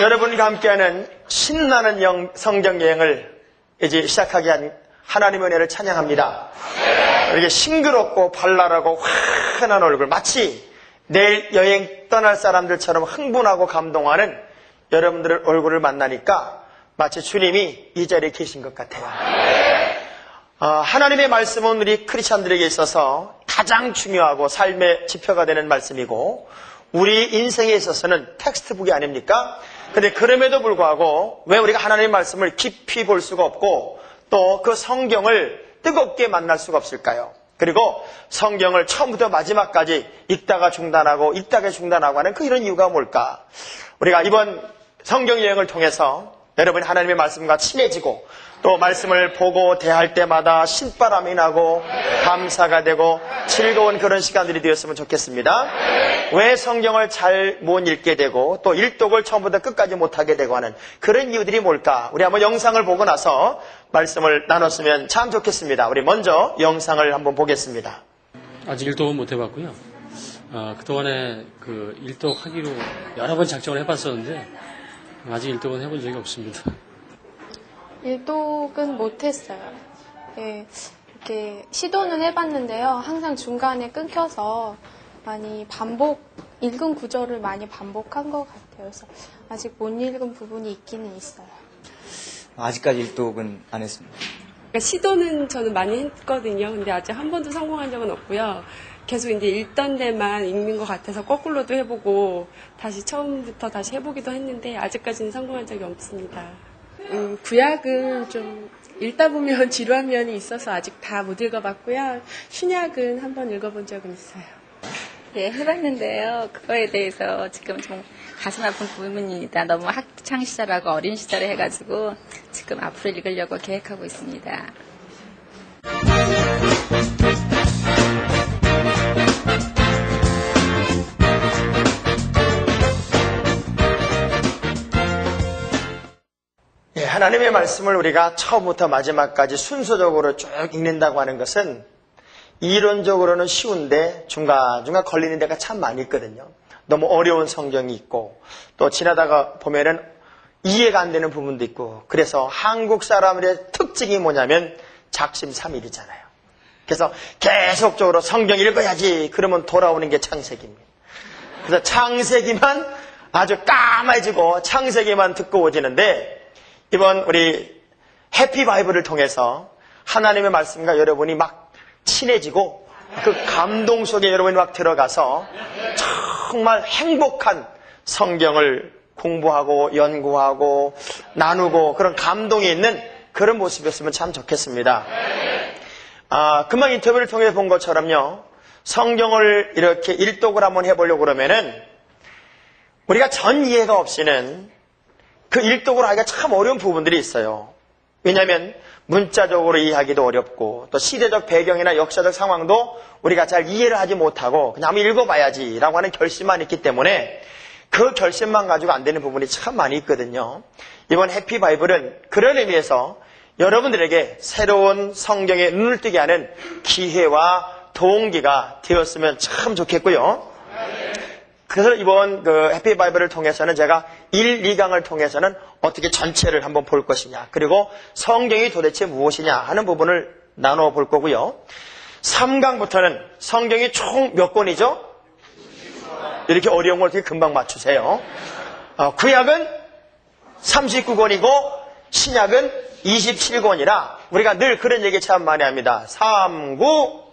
여러분과 함께하는 신나는 성경 여행을 이제 시작하게 한 하나님의 은혜를 찬양합니다. 이렇게 싱그럽고 발랄하고 환한 얼굴, 마치 내일 여행 떠날 사람들처럼 흥분하고 감동하는 여러분들의 얼굴을 만나니까 마치 주님이 이 자리에 계신 것 같아요. 하나님의 말씀은 우리 크리스찬들에게 있어서 가장 중요하고 삶의 지표가 되는 말씀이고 우리 인생에 있어서는 텍스트북이 아닙니까? 근데 그럼에도 불구하고 왜 우리가 하나님의 말씀을 깊이 볼 수가 없고 또 그 성경을 뜨겁게 만날 수가 없을까요? 그리고 성경을 처음부터 마지막까지 읽다가 중단하고 하는 그 이런 이유가 뭘까? 우리가 이번 성경 여행을 통해서 여러분이 하나님의 말씀과 친해지고 또 말씀을 보고 대할 때마다 신바람이 나고 감사가 되고 즐거운 그런 시간들이 되었으면 좋겠습니다. 왜 성경을 잘 못 읽게 되고 또 일독을 처음부터 끝까지 못하게 되고 하는 그런 이유들이 뭘까? 우리 한번 영상을 보고 나서 말씀을 나눴으면 참 좋겠습니다. 우리 먼저 영상을 한번 보겠습니다. 아직 일독은 못 해봤고요. 그동안에 그 일독하기로 여러 번 작정을 해봤었는데 아직 일독은 해본 적이 없습니다. 일독은 못했어요. 네, 이렇게 시도는 해봤는데요. 항상 중간에 끊겨서 많이 읽은 구절을 많이 반복한 것 같아요. 그래서 아직 못 읽은 부분이 있기는 있어요. 아직까지 일독은 안 했습니다. 그러니까 시도는 저는 많이 했거든요. 근데 아직 한 번도 성공한 적은 없고요. 계속 이제 읽던 데만 읽는 것 같아서 거꾸로도 해보고 다시 처음부터 다시 해보기도 했는데 아직까지는 성공한 적이 없습니다. 구약은 좀 읽다 보면 지루한 면이 있어서 아직 다 못 읽어봤고요. 신약은 한번 읽어본 적은 있어요. 예, 해봤는데요. 그거에 대해서 지금 좀 가슴 아픈 부분입니다. 너무 학창 시절하고 어린 시절에 해가지고 지금 앞으로 읽으려고 계획하고 있습니다. 하나님의 말씀을 우리가 처음부터 마지막까지 순서적으로 쭉 읽는다고 하는 것은 이론적으로는 쉬운데 중간중간 걸리는 데가 참 많이 있거든요. 너무 어려운 성경이 있고 또 지나다가 보면은 이해가 안 되는 부분도 있고 그래서 한국 사람들의 특징이 뭐냐면 작심삼일이잖아요. 그래서 계속적으로 성경 읽어야지 그러면 돌아오는 게 창세기입니다. 그래서 창세기만 아주 까매지고 창세기만 듣고 오지는데 이번 우리 해피 바이블을 통해서 하나님의 말씀과 여러분이 막 친해지고 그 감동 속에 여러분이 막 들어가서 정말 행복한 성경을 공부하고 연구하고 나누고 그런 감동이 있는 그런 모습이었으면 참 좋겠습니다. 금방 인터뷰를 통해 본 것처럼요. 성경을 이렇게 일독을 한번 해보려고 그러면은 우리가 전 이해가 없이는 그 일독을 하기가 참 어려운 부분들이 있어요. 왜냐하면 문자적으로 이해하기도 어렵고 또 시대적 배경이나 역사적 상황도 우리가 잘 이해를 하지 못하고 그냥 한번 읽어봐야지 라고 하는 결심만 있기 때문에 그 결심만 가지고 안 되는 부분이 참 많이 있거든요. 이번 해피 바이블은 그런 의미에서 여러분들에게 새로운 성경에 눈을 뜨게 하는 기회와 동기가 되었으면 참 좋겠고요. 그래서 이번 그 해피 바이블을 통해서는 제가 1, 2강을 통해서는 어떻게 전체를 한번 볼 것이냐 그리고 성경이 도대체 무엇이냐 하는 부분을 나눠 볼 거고요. 3강부터는 성경이 총 몇 권이죠? 이렇게 어려운 걸 어떻게 금방 맞추세요. 구약은 39권이고 신약은 27권이라 우리가 늘 그런 얘기 참 많이 합니다. 3, 9,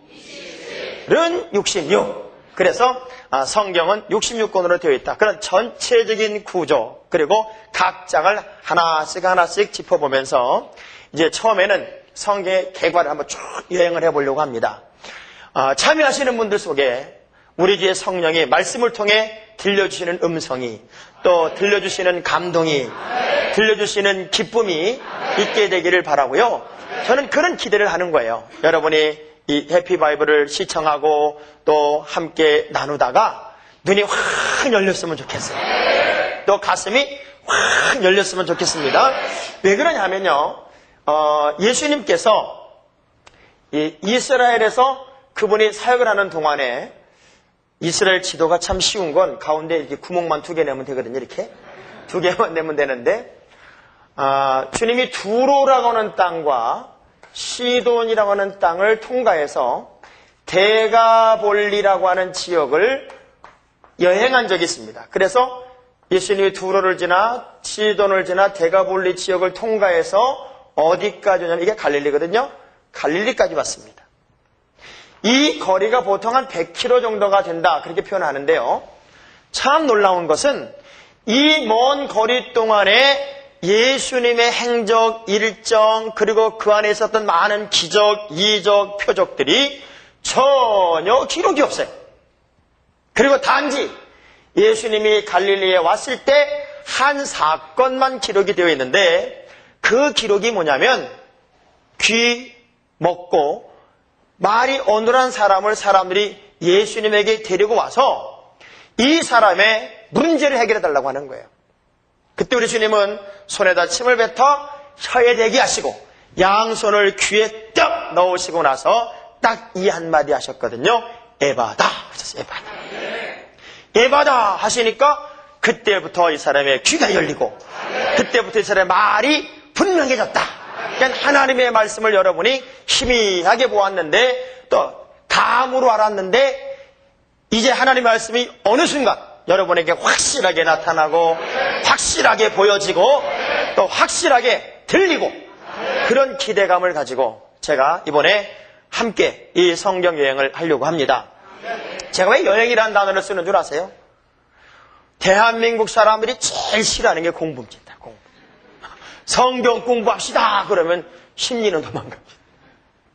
27은 66. 그래서 성경은 66권으로 되어 있다. 그런 전체적인 구조 그리고 각 장을 하나씩 짚어보면서 이제 처음에는 성경의 개괄을 한번 쭉 여행을 해보려고 합니다. 참여하시는 분들 속에 우리 주의 성령이 말씀을 통해 들려주시는 음성이 또 들려주시는 감동이 들려주시는 기쁨이 있게 되기를 바라고요. 저는 그런 기대를 하는 거예요. 여러분이 이 해피 바이블을 시청하고 또 함께 나누다가 눈이 확 열렸으면 좋겠어요. 또 가슴이 확 열렸으면 좋겠습니다. 왜 그러냐면요. 예수님께서 이스라엘에서 그분이 사역을 하는 동안에 이스라엘 지도가 참 쉬운 건 가운데 이렇게 구멍만 2개 내면 되거든요. 이렇게 두 개만 내면 되는데, 주님이 두로라고 하는 땅과 시돈이라고 하는 땅을 통과해서 데가볼리라고 하는 지역을 여행한 적이 있습니다. 그래서 예수님이 두로를 지나 시돈을 지나 데가볼리 지역을 통과해서 어디까지 오냐면 이게 갈릴리거든요. 갈릴리까지 왔습니다. 이 거리가 보통 한 100km 정도가 된다 그렇게 표현하는데요. 참 놀라운 것은 이 먼 거리 동안에 예수님의 행적, 일정, 그리고 그 안에 있었던 많은 기적, 이적, 표적들이 전혀 기록이 없어요. 그리고 단지 예수님이 갈릴리에 왔을 때 한 사건만 기록이 되어 있는데 그 기록이 뭐냐면 귀 먹고 말이 어눌한 사람들이 예수님에게 데리고 와서 이 사람의 문제를 해결해 달라고 하는 거예요. 그때 우리 주님은 손에다 침을 뱉어 혀에 대게 하시고 양손을 귀에 떡 넣으시고 나서 딱 이 한마디 하셨거든요. 에바다 하셨어요. 에바다. 에바다 하시니까 그때부터 이 사람의 귀가 열리고 그때부터 이 사람의 말이 분명해졌다. 그러니까 하나님의 말씀을 여러분이 희미하게 보았는데 또 감으로 알았는데 이제 하나님의 말씀이 어느 순간 여러분에게 확실하게 나타나고 확실하게 보여지고 또 확실하게 들리고 그런 기대감을 가지고 제가 이번에 함께 이 성경 여행을 하려고 합니다. 제가 왜 여행이라는 단어를 쓰는 줄 아세요? 대한민국 사람들이 제일 싫어하는 게 공부입니다. 공부. 성경 공부합시다 그러면 심리는 도망갑니다.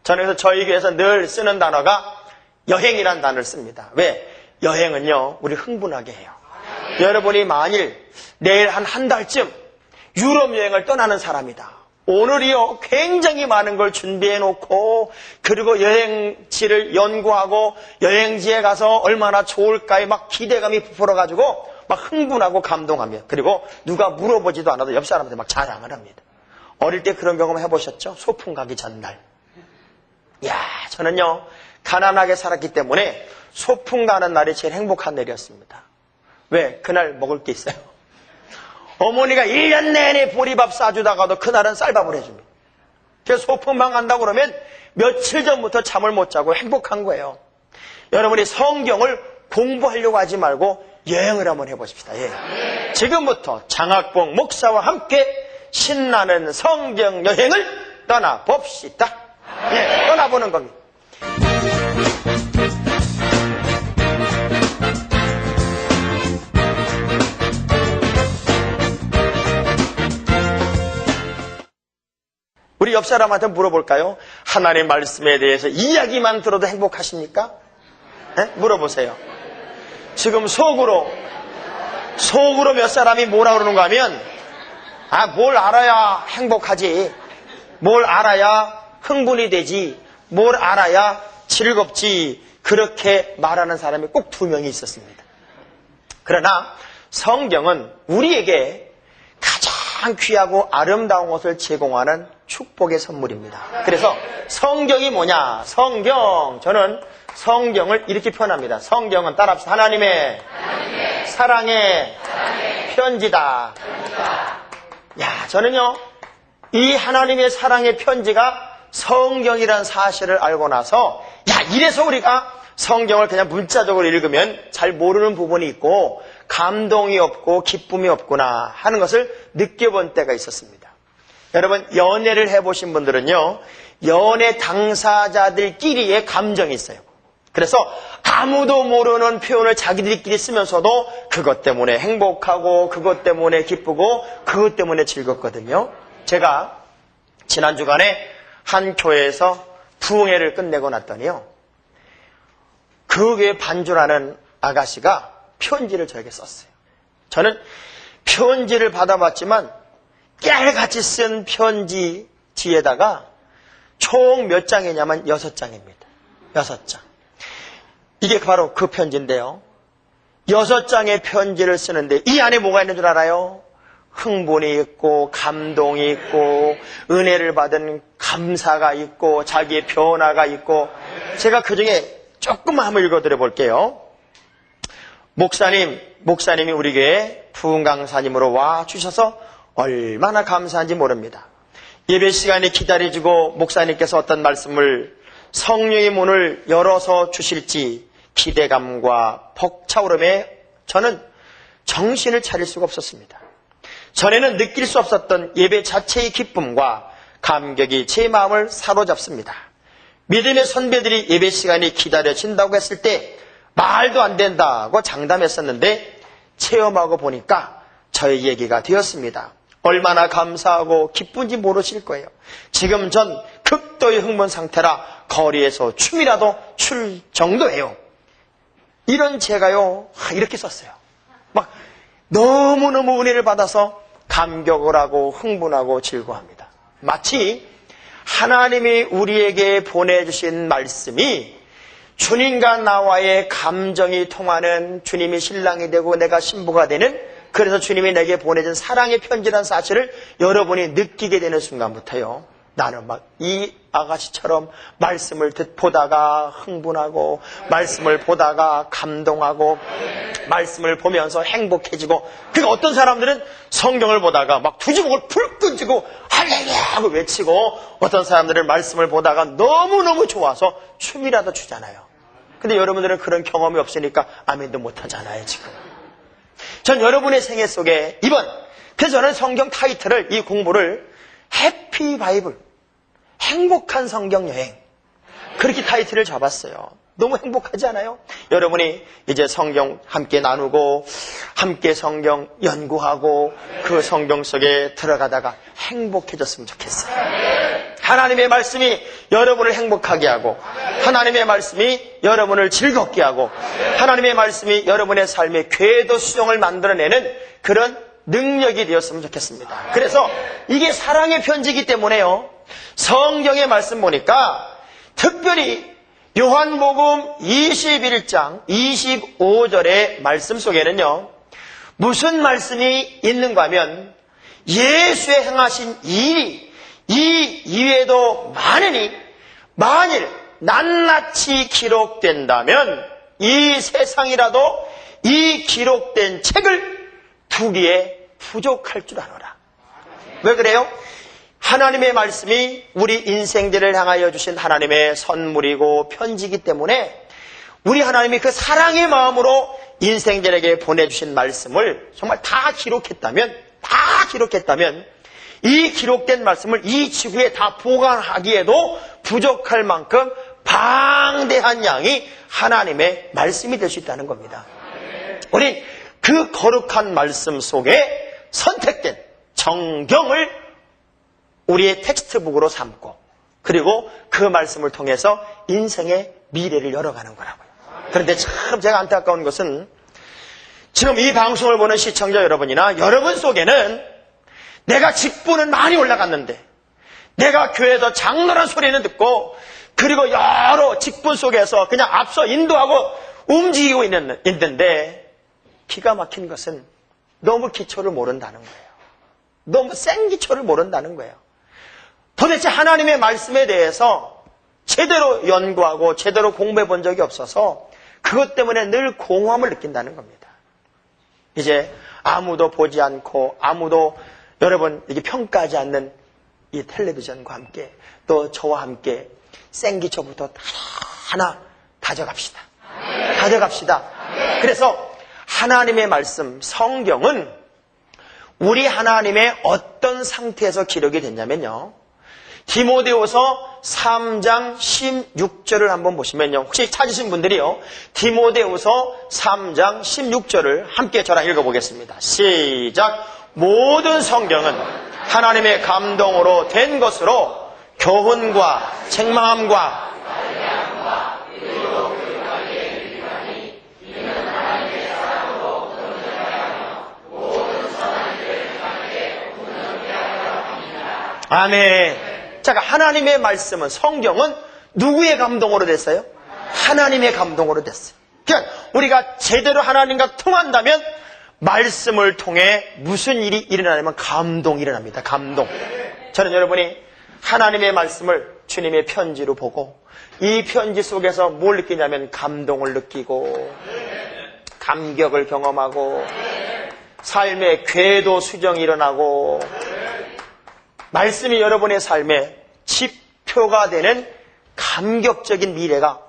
저는 그래서 저희 교회에서 늘 쓰는 단어가 여행이라는 단어를 씁니다. 왜? 여행은요 우리 흥분하게 해요. 여러분이 만일 내일 한 달쯤 유럽 여행을 떠나는 사람이다. 오늘이요 굉장히 많은 걸 준비해 놓고 그리고 여행지를 연구하고 여행지에 가서 얼마나 좋을까에 막 기대감이 부풀어가지고 막 흥분하고 감동하며 그리고 누가 물어보지도 않아도 옆 사람한테 막 자랑을 합니다. 어릴 때 그런 경험 해보셨죠? 소풍 가기 전날. 야, 저는요 가난하게 살았기 때문에 소풍 가는 날이 제일 행복한 날이었습니다. 왜? 그날 먹을 게 있어요. 어머니가 1년 내내 보리밥 싸주다가도 그날은 쌀밥을 해줍니다. 그래서 소풍만 간다고 그러면 며칠 전부터 잠을 못 자고 행복한 거예요. 여러분이 성경을 공부하려고 하지 말고 여행을 한번 해보십시다. 예. 지금부터 장학봉 목사와 함께 신나는 성경 여행을 떠나봅시다. 예, 떠나보는 겁니다. 우리 옆 사람한테 물어볼까요? 하나님의 말씀에 대해서 이야기만 들어도 행복하십니까? 네? 물어보세요. 지금 속으로 몇 사람이 뭐라 그러는가 하면 뭘 알아야 행복하지, 뭘 알아야 흥분이 되지, 뭘 알아야 즐겁지 그렇게 말하는 사람이 꼭 2명이 있었습니다. 그러나 성경은 우리에게 가장 귀하고 아름다운 것을 제공하는 축복의 선물입니다. 그래서 성경이 뭐냐? 성경, 저는 성경을 이렇게 표현합니다. 성경은 따라합시다. 하나님의 사랑의 편지다. 야, 저는요 이 하나님의 사랑의 편지가 성경이라는 사실을 알고 나서 이래서 우리가 성경을 그냥 문자적으로 읽으면 잘 모르는 부분이 있고 감동이 없고 기쁨이 없구나 하는 것을 느껴본 때가 있었습니다. 여러분 연애를 해보신 분들은요 연애 당사자들끼리의 감정이 있어요. 그래서 아무도 모르는 표현을 자기들끼리 쓰면서도 그것 때문에 행복하고 그것 때문에 기쁘고 그것 때문에 즐겁거든요. 제가 지난 주간에 한 교회에서 부흥회를 끝내고 났더니요 그 교회 반주라는 아가씨가 편지를 저에게 썼어요. 저는 편지를 받아봤지만 깨알같이 쓴 편지 뒤에다가 총 몇 장이냐면 6장입니다. 6장. 이게 바로 그 편지인데요. 6장의 편지를 쓰는데 이 안에 뭐가 있는 줄 알아요? 흥분이 있고 감동이 있고 은혜를 받은 감사가 있고 자기의 변화가 있고 제가 그중에 조금만 한번 읽어드려 볼게요. 목사님이 우리 교회에 부흥강사님으로 와 주셔서 얼마나 감사한지 모릅니다. 예배 시간이 기다려지고 목사님께서 어떤 말씀을 성령의 문을 열어서 주실지 기대감과 벅차오름에 저는 정신을 차릴 수가 없었습니다. 전에는 느낄 수 없었던 예배 자체의 기쁨과 감격이 제 마음을 사로잡습니다. 믿음의 선배들이 예배 시간이 기다려진다고 했을 때 말도 안 된다고 장담했었는데 체험하고 보니까 저의 얘기가 되었습니다. 얼마나 감사하고 기쁜지 모르실 거예요. 지금 전 극도의 흥분 상태라 거리에서 춤이라도 출 정도예요. 이런 제가요, 이렇게 썼어요. 막 너무너무 은혜를 받아서 감격을 하고 흥분하고 즐거워합니다. 마치 하나님이 우리에게 보내주신 말씀이 주님과 나와의 감정이 통하는, 주님이 신랑이 되고 내가 신부가 되는, 그래서 주님이 내게 보내준 사랑의 편지라는 사실을 여러분이 느끼게 되는 순간부터요, 나는 막 이 아가씨처럼 말씀을 보다가 흥분하고, 말씀을 보다가 감동하고, 말씀을 보면서 행복해지고. 그러니까 어떤 사람들은 성경을 보다가 막 두 주먹을 풀 끈지고 할렐루야 하고 외치고, 어떤 사람들은 말씀을 보다가 너무너무 좋아서 춤이라도 추잖아요. 근데 여러분들은 그런 경험이 없으니까 아멘도 못하잖아요. 지금 전 여러분의 생애 속에 그래서 저는 성경 타이틀을, 이 공부를 해피 바이블, 행복한 성경 여행, 그렇게 타이틀을 잡았어요. 너무 행복하지 않아요? 여러분이 이제 성경 함께 나누고 함께 성경 연구하고 그 성경 속에 들어가다가 행복해졌으면 좋겠어요. 하나님의 말씀이 여러분을 행복하게 하고, 하나님의 말씀이 여러분을 즐겁게 하고, 하나님의 말씀이 여러분의 삶의 궤도 수정을 만들어내는 그런 능력이 되었으면 좋겠습니다. 그래서 이게 사랑의 편지이기 때문에요, 성경의 말씀 보니까 특별히 요한복음 21장 25절의 말씀 속에는요, 무슨 말씀이 있는가 하면 예수의 행하신 일이 이 이외에도 많으니 만일 낱낱이 기록된다면 이 세상이라도 이 기록된 책을 두기에 부족할 줄 아노라. 왜 그래요? 하나님의 말씀이 우리 인생들을 향하여 주신 하나님의 선물이고 편지이기 때문에 우리 하나님이 그 사랑의 마음으로 인생들에게 보내주신 말씀을 정말 다 기록했다면 이 기록된 말씀을 이 지구에 다 보관하기에도 부족할 만큼 방대한 양이 하나님의 말씀이 될 수 있다는 겁니다. 우리 그 거룩한 말씀 속에 선택된 정경을 우리의 텍스트북으로 삼고, 그리고 그 말씀을 통해서 인생의 미래를 열어가는 거라고요. 그런데 참 제가 안타까운 것은 지금 이 방송을 보는 시청자 여러분이나 여러분 속에는 내가 직분은 많이 올라갔는데, 내가 교회에서 장로란 소리는 듣고, 그리고 여러 직분 속에서 그냥 앞서 인도하고 움직이고 있는데, 기가 막힌 것은 너무 기초를 모른다는 거예요. 너무 센 기초를 모른다는 거예요. 도대체 하나님의 말씀에 대해서 제대로 연구하고 제대로 공부해 본 적이 없어서 그것 때문에 늘 공허함을 느낀다는 겁니다. 이제 아무도 보지 않고 아무도 여러분 이게 평가하지 않는 이 텔레비전과 함께 또 저와 함께 생기초부터 하나 다져갑시다. 그래서 하나님의 말씀 성경은 우리 하나님의 어떤 상태에서 기록이 됐냐면요, 디모데후서 3장 16절을 한번 보시면요, 혹시 찾으신 분들이요, 디모데후서 3장 16절을 함께 저랑 읽어보겠습니다. 시작. 모든 성경은 하나님의 감동으로 된 것으로 교훈과 책망함과 아멘. 자, 하나님의 말씀은, 성경은 누구의 감동으로 됐어요? 하나님의 감동으로 됐어요. 그러니까 우리가 제대로 하나님과 통한다면 말씀을 통해 무슨 일이 일어나냐면 감동이 일어납니다. 감동. 저는 여러분이 하나님의 말씀을 주님의 편지로 보고 이 편지 속에서 뭘 느끼냐면 감동을 느끼고 감격을 경험하고 삶에 궤도 수정이 일어나고 말씀이 여러분의 삶에 지표가 되는 감격적인 미래가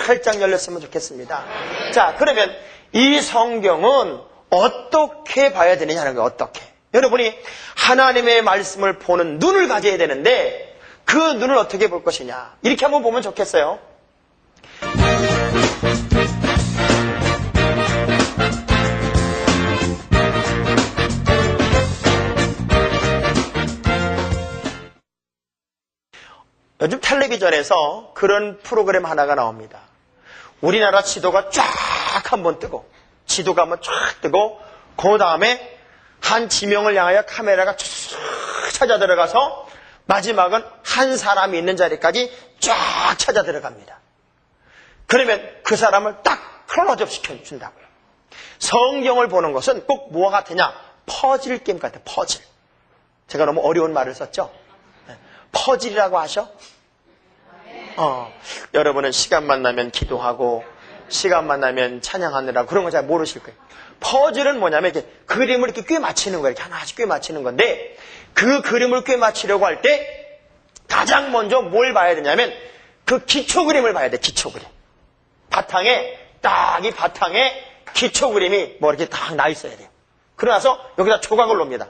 활짝 열렸으면 좋겠습니다. 자, 그러면 이 성경은 어떻게 봐야 되느냐는 거예요. 어떻게. 여러분이 하나님의 말씀을 보는 눈을 가져야 되는데 그 눈을 어떻게 볼 것이냐. 이렇게 한번 보면 좋겠어요. 요즘 텔레비전에서 그런 프로그램 하나가 나옵니다. 우리나라 지도가 쫙 한번 뜨고 지도가 한번 쫙 뜨고 그 다음에 한 지명을 향하여 카메라가 쭉 찾아 들어가서 마지막은 한 사람이 있는 자리까지 쫙 찾아 들어갑니다. 그러면 그 사람을 딱 클로즈업 시켜준다고요. 성경을 보는 것은 꼭 뭐와 같으냐? 퍼즐 게임 같아요. 퍼즐. 제가 너무 어려운 말을 썼죠? 퍼즐이라고 아셔? 여러분은 시간만 나면 기도하고 시간만 나면 찬양하느라 그런 거 잘 모르실 거예요. 퍼즐은 뭐냐면 이렇게 그림을 이렇게 꿰 맞추는 거예요. 이렇게 하나씩 꿰 맞추는 건데 그 그림을 꿰 맞추려고 할 때 가장 먼저 뭘 봐야 되냐면 그 기초 그림을 봐야 돼. 기초 그림. 바탕에 딱 이 바탕에 기초 그림이 뭐 이렇게 딱 나 있어야 돼요. 그러나서 여기다 조각을 놓습니다.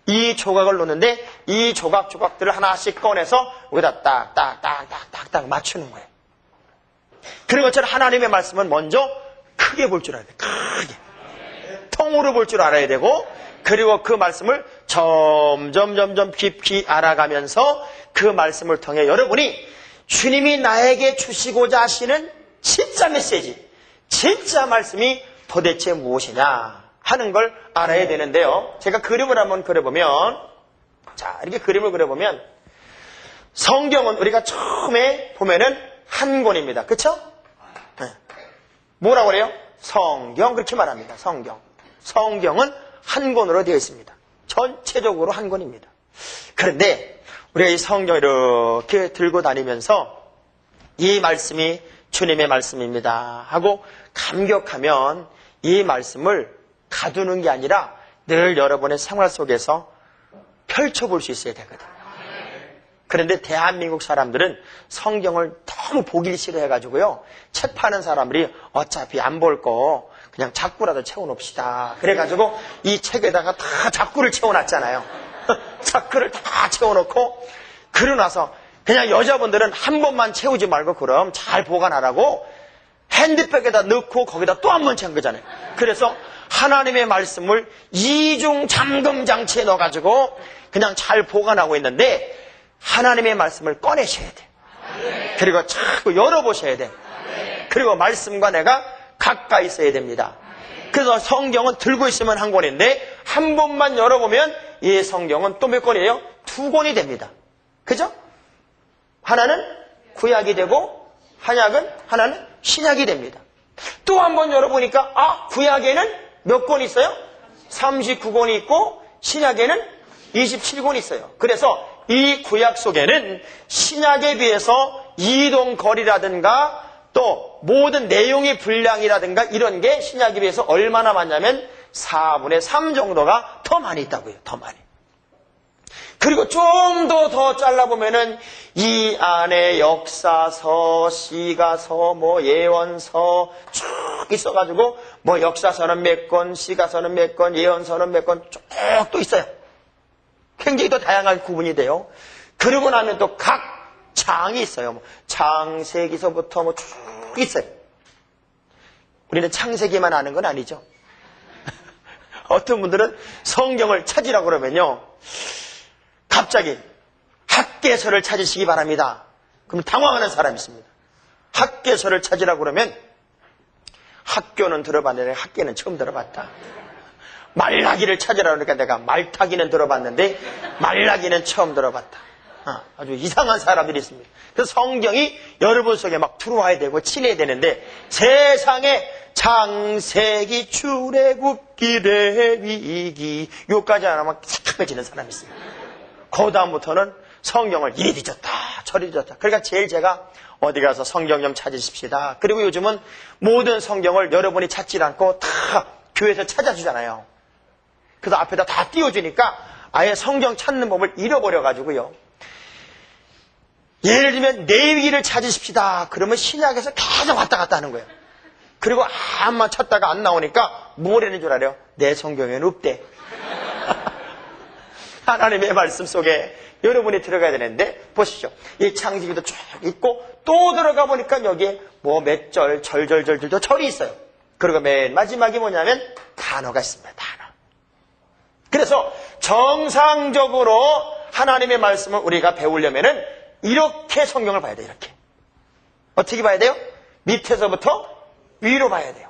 이 조각을 놓는데 이 조각들을 하나씩 꺼내서 여기다 딱딱딱딱딱 맞추는 거예요. 그런 것처럼 하나님의 말씀은 먼저 크게 볼 줄 알아야 돼요. 크게. 통으로 볼 줄 알아야 되고 그리고 그 말씀을 점점 깊이 알아가면서 그 말씀을 통해 여러분이 주님이 나에게 주시고자 하시는 진짜 메시지, 진짜 말씀이 도대체 무엇이냐 하는 걸 알아야 되는데요. 제가 그림을 한번 그려보면, 자, 이렇게 그림을 그려보면 성경은 우리가 처음에 보면은 한 권입니다. 그쵸? 네. 뭐라고 그래요? 성경 그렇게 말합니다. 성경은 한 권으로 되어 있습니다. 전체적으로 한 권입니다. 그런데 우리가 이 성경 이렇게 들고 다니면서 이 말씀이 주님의 말씀입니다 하고 감격하면 이 말씀을 가두는 게 아니라 늘 여러분의 생활 속에서 펼쳐볼 수 있어야 되거든요. 그런데 대한민국 사람들은 성경을 너무 보기 싫어해가지고요. 책 파는 사람들이 어차피 안 볼 거 그냥 자꾸라도 채워놓읍시다. 그래가지고 이 책에다가 다 자꾸를 채워놨잖아요. 자꾸를 다 채워놓고 그러고 나서 그냥 여자분들은 한 번만 채우지 말고 그럼 잘 보관하라고 핸드백에다 넣고 거기다 또 한 번 채운 거잖아요. 그래서 하나님의 말씀을 이중 잠금 장치에 넣어가지고 그냥 잘 보관하고 있는데 하나님의 말씀을 꺼내셔야 돼요. 그리고 자꾸 열어보셔야 돼요. 그리고 말씀과 내가 가까이 있어야 됩니다. 그래서 성경은 들고 있으면 한 권인데 한 번만 열어보면 이 성경은 또 몇 권이에요? 2권이 됩니다. 그죠? 하나는 구약이 되고 하나는 신약이 됩니다. 또 한 번 열어보니까 구약에는 몇 권 있어요? 39권이 있고 신약에는 27권이 있어요. 그래서 이 구약 속에는 신약에 비해서 이동거리라든가 또 모든 내용의 분량이라든가 이런 게 신약에 비해서 얼마나 많냐면 4분의 3 정도가 더 많이 있다고요. 더 많이. 그리고 좀 더 잘라보면은 이 안에 역사서, 시가서, 뭐 예언서 쭉 있어가지고 뭐 역사서는 몇 권, 시가서는 몇 권, 예언서는 몇 권 쭉 또 있어요. 굉장히 또 다양한 구분이 돼요. 그러고 나면 또 각 장이 있어요. 뭐 창세기서부터 뭐 쭉 있어요. 우리는 창세기만 아는 건 아니죠. 어떤 분들은 성경을 찾으라고 그러면요. 갑자기 학개서를 찾으시기 바랍니다. 그럼 당황하는 사람이 있습니다. 학개서를 찾으라고 그러면 학교는 들어봤는데 학계는 처음 들어봤다. 말라기를 찾으라고 그러니까 내가 말타기는 들어봤는데 말라기는 처음 들어봤다. 아주 이상한 사람들이 있습니다. 그래서 성경이 여러분 속에 막 들어와야 되고 친해야 되는데 세상에 창세기, 출애굽기, 레위기 요까지 안 하면 착각해지는 사람이 있습니다. 그 다음부터는 성경을 이리 뒤졌다 저리 뒤졌다. 그러니까 제일 제가 어디 가서 성경 좀 찾으십시다. 그리고 요즘은 모든 성경을 여러분이 찾지 않고 다 교회에서 찾아주잖아요. 그래서 앞에다 다 띄워주니까 아예 성경 찾는 법을 잃어버려가지고요. 예를 들면 레위기를 찾으십시다. 그러면 신약에서 계속 왔다 갔다 하는 거예요. 그리고 한번 찾다가 안 나오니까 뭐라는 줄 알아요? 내 성경에는 없대. 하나님의 말씀 속에 여러분이 들어가야 되는데 보십시오. 이 창세기도 쭉 있고 또 들어가 보니까 여기에 뭐 몇 절, 절절절절도 절이 있어요. 그리고 맨 마지막이 뭐냐면 단어가 있습니다. 단어. 그래서 정상적으로 하나님의 말씀을 우리가 배우려면은 이렇게 성경을 봐야 돼요. 이렇게. 어떻게 봐야 돼요? 밑에서부터 위로 봐야 돼요.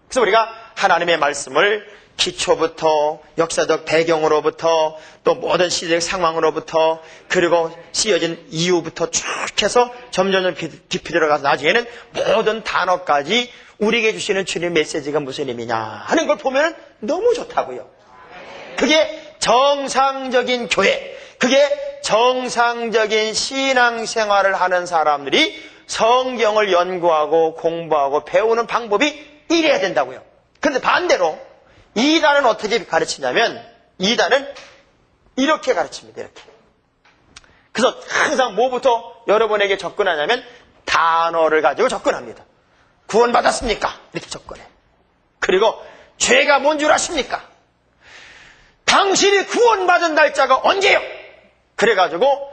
그래서 우리가 하나님의 말씀을 기초부터 역사적 배경으로부터 또 모든 시대적 상황으로부터 그리고 쓰여진 이유부터 쭉 해서 점점 깊이 들어가서 나중에는 모든 단어까지 우리에게 주시는 주님의 메시지가 무슨 의미냐 하는 걸 보면 너무 좋다고요. 그게 정상적인 교회, 그게 정상적인 신앙생활을 하는 사람들이 성경을 연구하고 공부하고 배우는 방법이 이래야 된다고요. 그런데 반대로 이단은 어떻게 가르치냐면 이단은 이렇게 가르칩니다. 이렇게. 그래서 항상 뭐부터 여러분에게 접근하냐면 단어를 가지고 접근합니다. 구원받았습니까? 이렇게 접근해. 그리고 죄가 뭔 줄 아십니까? 당신이 구원받은 날짜가 언제요? 그래가지고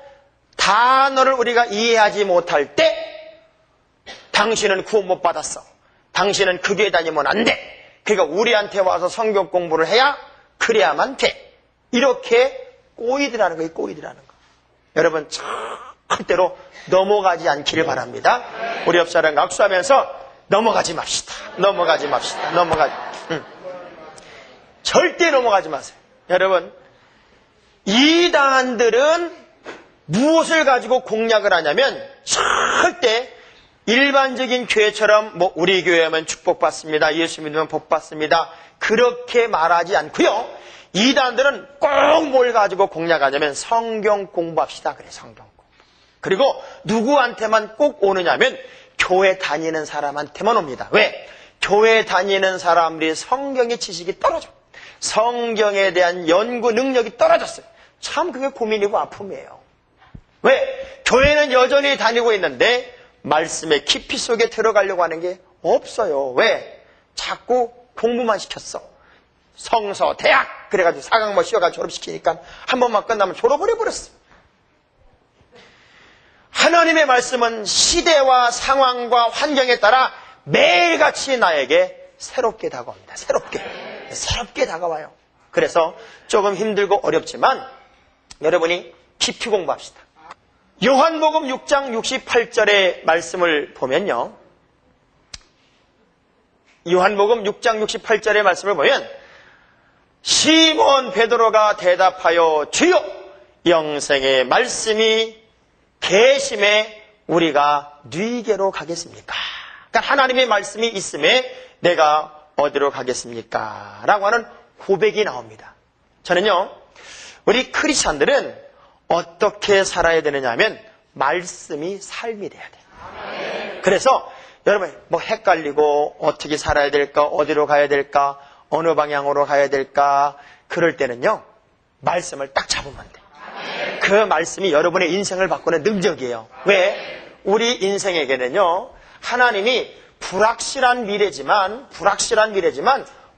단어를 우리가 이해하지 못할 때 당신은 구원 못 받았어. 당신은 그 교회 다니면 안 돼. 그러니까 우리한테 와서 성경 공부를 해야 그래야만 돼. 이렇게 꼬이드라는 거예요. 꼬이드라는 거. 여러분 절대로 넘어가지 않기를 바랍니다. 우리 옆 사람과 악수하면서 넘어가지 맙시다. 넘어가지 맙시다. 절대 넘어가지 마세요. 여러분 이단들은 무엇을 가지고 공략을 하냐면 절대 일반적인 교회처럼 뭐 우리 교회면 축복받습니다. 예수 믿으면 복받습니다. 그렇게 말하지 않고요. 이단들은 꼭 뭘 가지고 공략하냐면 성경 공부합시다. 그래 성경 공부. 그리고 누구한테만 꼭 오느냐면 교회 다니는 사람한테만 옵니다. 왜? 교회 다니는 사람들이 성경의 지식이 떨어져. 성경에 대한 연구 능력이 떨어졌어요. 참 그게 고민이고 아픔이에요. 왜? 교회는 여전히 다니고 있는데 말씀의 깊이 속에 들어가려고 하는 게 없어요. 왜? 자꾸 공부만 시켰어. 성서, 대학 그래가지고 4강만 씌워가지고 졸업시키니까 한 번만 끝나면 졸업을 해버렸어. 하나님의 말씀은 시대와 상황과 환경에 따라 매일같이 나에게 새롭게 다가옵니다. 새롭게 다가와요. 그래서 조금 힘들고 어렵지만 여러분이 깊이 공부합시다. 요한복음 6장 68절의 말씀을 보면요. 요한복음 6장 68절의 말씀을 보면 시몬 베드로가 대답하여 주여 영생의 말씀이 계심에 우리가 뉘게로 가겠습니까? 그러니까 하나님의 말씀이 있음에 내가 어디로 가겠습니까? 라고 하는 고백이 나옵니다. 저는요 우리 크리스찬들은 어떻게 살아야 되느냐 하면 말씀이 삶이 돼야 돼요. 그래서 여러분 뭐 헷갈리고 어떻게 살아야 될까, 어디로 가야 될까, 어느 방향으로 가야 될까, 그럴 때는요 말씀을 딱 잡으면 돼. 그 말씀이 여러분의 인생을 바꾸는 능력이에요. 왜? 우리 인생에게는요 하나님이 불확실한 미래지만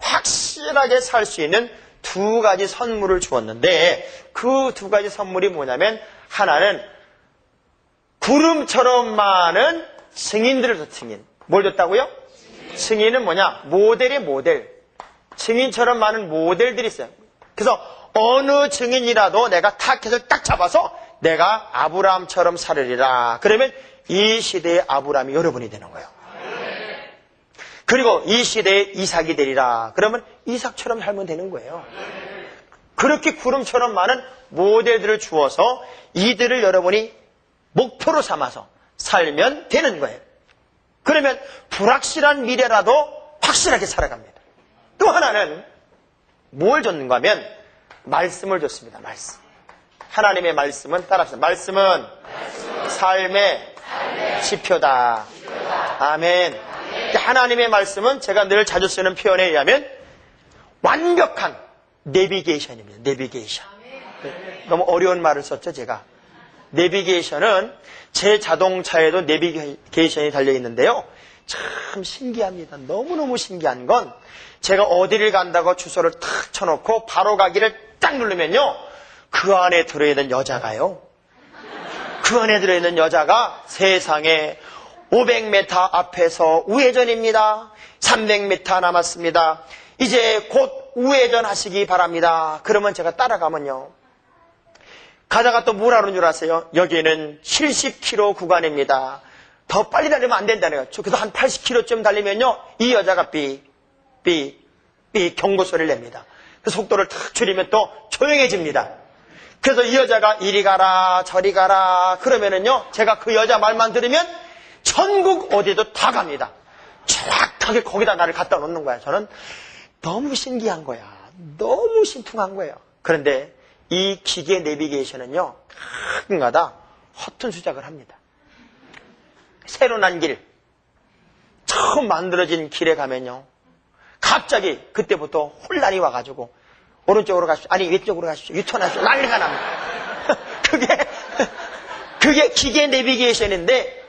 확실하게 살 수 있는 두 가지 선물을 주었는데 그 두 가지 선물이 뭐냐면 하나는 구름처럼 많은 증인들을 줬어. 증인. 뭘 줬다고요? 증인은 뭐냐? 모델이 모델. 증인처럼 많은 모델들이 있어요. 그래서 어느 증인이라도 내가 타켓을 딱 잡아서 내가 아브라함처럼 살으리라. 그러면 이 시대의 아브라함이 여러분이 되는 거예요. 그리고 이 시대의 이삭이 되리라. 그러면 이삭처럼 살면 되는 거예요. 그렇게 구름처럼 많은 모델들을 주어서 이들을 여러분이 목표로 삼아서 살면 되는 거예요. 그러면 불확실한 미래라도 확실하게 살아갑니다. 또 하나는 뭘 줬는가 하면 말씀을 줬습니다. 말씀. 하나님의 말씀은 따라합시다. 말씀은 삶의 지표다. 아멘. 하나님의 말씀은 제가 늘 자주 쓰는 표현에 의하면 완벽한 내비게이션입니다. 내비게이션. 너무 어려운 말을 썼죠, 제가. 내비게이션은 제 자동차에도 내비게이션이 달려있는데요. 참 신기합니다. 너무너무 신기한 건 제가 어디를 간다고 주소를 탁 쳐놓고 바로 가기를 딱 누르면요. 그 안에 들어있는 여자가요. 그 안에 들어있는 여자가 세상에 500m 앞에서 우회전입니다. 300m 남았습니다. 이제 곧 우회전 하시기 바랍니다. 그러면 제가 따라가면요. 가다가 또 뭐라 그러는 줄 아세요? 여기는 70km 구간입니다. 더 빨리 달리면 안 된다는 거예요. 그래서 한 80km쯤 달리면요. 이 여자가 삐 경고 소리를 냅니다. 그 속도를 탁 줄이면 또 조용해집니다. 그래서 이 여자가 이리 가라 저리 가라 그러면은요. 제가 그 여자 말만 들으면 전국 어디도 다 갑니다. 정확하게 거기다 나를 갖다 놓는 거야. 저는 너무 신기한 거야. 너무 신통한 거예요. 그런데 이 기계 내비게이션은요. 가끔가다 허튼 수작을 합니다. 새로 난 길, 처음 만들어진 길에 가면요. 갑자기 그때부터 혼란이 와가지고 오른쪽으로 가십시오. 아니 왼쪽으로 가십시오. 유턴하십시오. 난리가 납니다. 그게 기계 내비게이션인데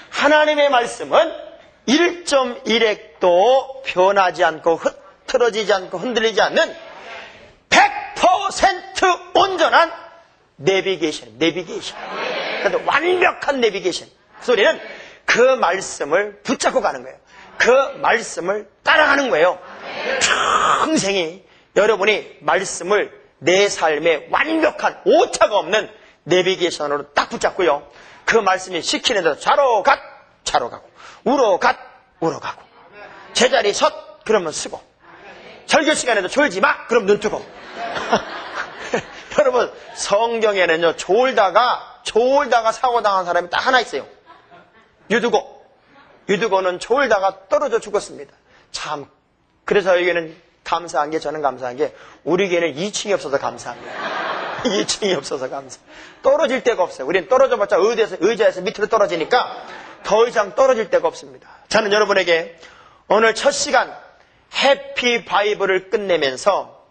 하나님의 말씀은 1.1핵도 변하지 않고 흐트러지지 않고 흔들리지 않는 100% 온전한 내비게이션. 그래도 완벽한 내비게이션. 그래서 우리는 그 말씀을 붙잡고 가는 거예요. 그 말씀을 따라가는 거예요. 평생이 여러분이 말씀을 내 삶에 완벽한 오차가 없는 내비게이션으로 딱 붙잡고요. 그 말씀이 시키는 대로 좌로 가고 우로 가고 제자리 섰 그러면 쓰고 설교 시간에도 졸지 마 그럼 눈 뜨고 여러분 성경에는요 졸다가 사고 당한 사람이 딱 하나 있어요. 유두고는 졸다가 떨어져 죽었습니다. 참 그래서 여기는 저는 감사한 게 우리 교회는 2층이 없어서 감사합니다. 2층이 없어서 감사. 떨어질 데가 없어요. 우리는 떨어져봤자 의자에서 밑으로 떨어지니까 더 이상 떨어질 데가 없습니다. 저는 여러분에게 오늘 첫 시간 해피 바이블을 끝내면서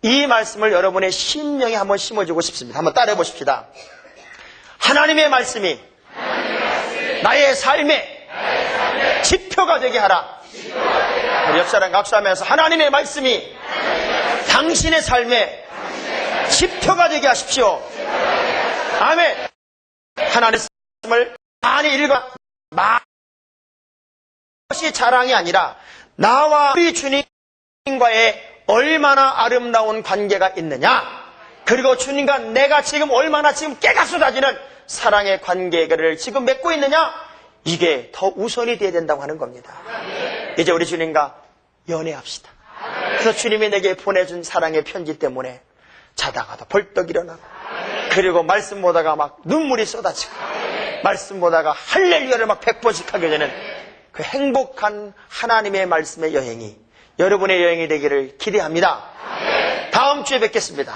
이 말씀을 여러분의 심령에 한번 심어주고 싶습니다. 한번 따라해 보십시다. 하나님의 말씀이 나의 삶의 지표가 되게 하라. 우리 옆사람 각수하면서 하나님의 말씀이 당신의 삶의 지표가 되게 하십시오. 아멘. 하나님의 말씀을 많이 읽어 것이 자랑이 아니라 나와 우리 주님과의 얼마나 아름다운 관계가 있느냐, 그리고 주님과 내가 지금 얼마나 깨가 쏟아지는 사랑의 관계를 지금 맺고 있느냐, 이게 더 우선이 돼야 된다고 하는 겁니다. 이제 우리 주님과 연애합시다. 그래서 주님이 내게 보내준 사랑의 편지 때문에 자다가도 벌떡 일어나고, 그리고 말씀 보다가 막 눈물이 쏟아지고, 말씀 보다가 할렐루야를 막 100번씩 하게 되는 그 행복한 하나님의 말씀의 여행이 여러분의 여행이 되기를 기대합니다. 다음 주에 뵙겠습니다.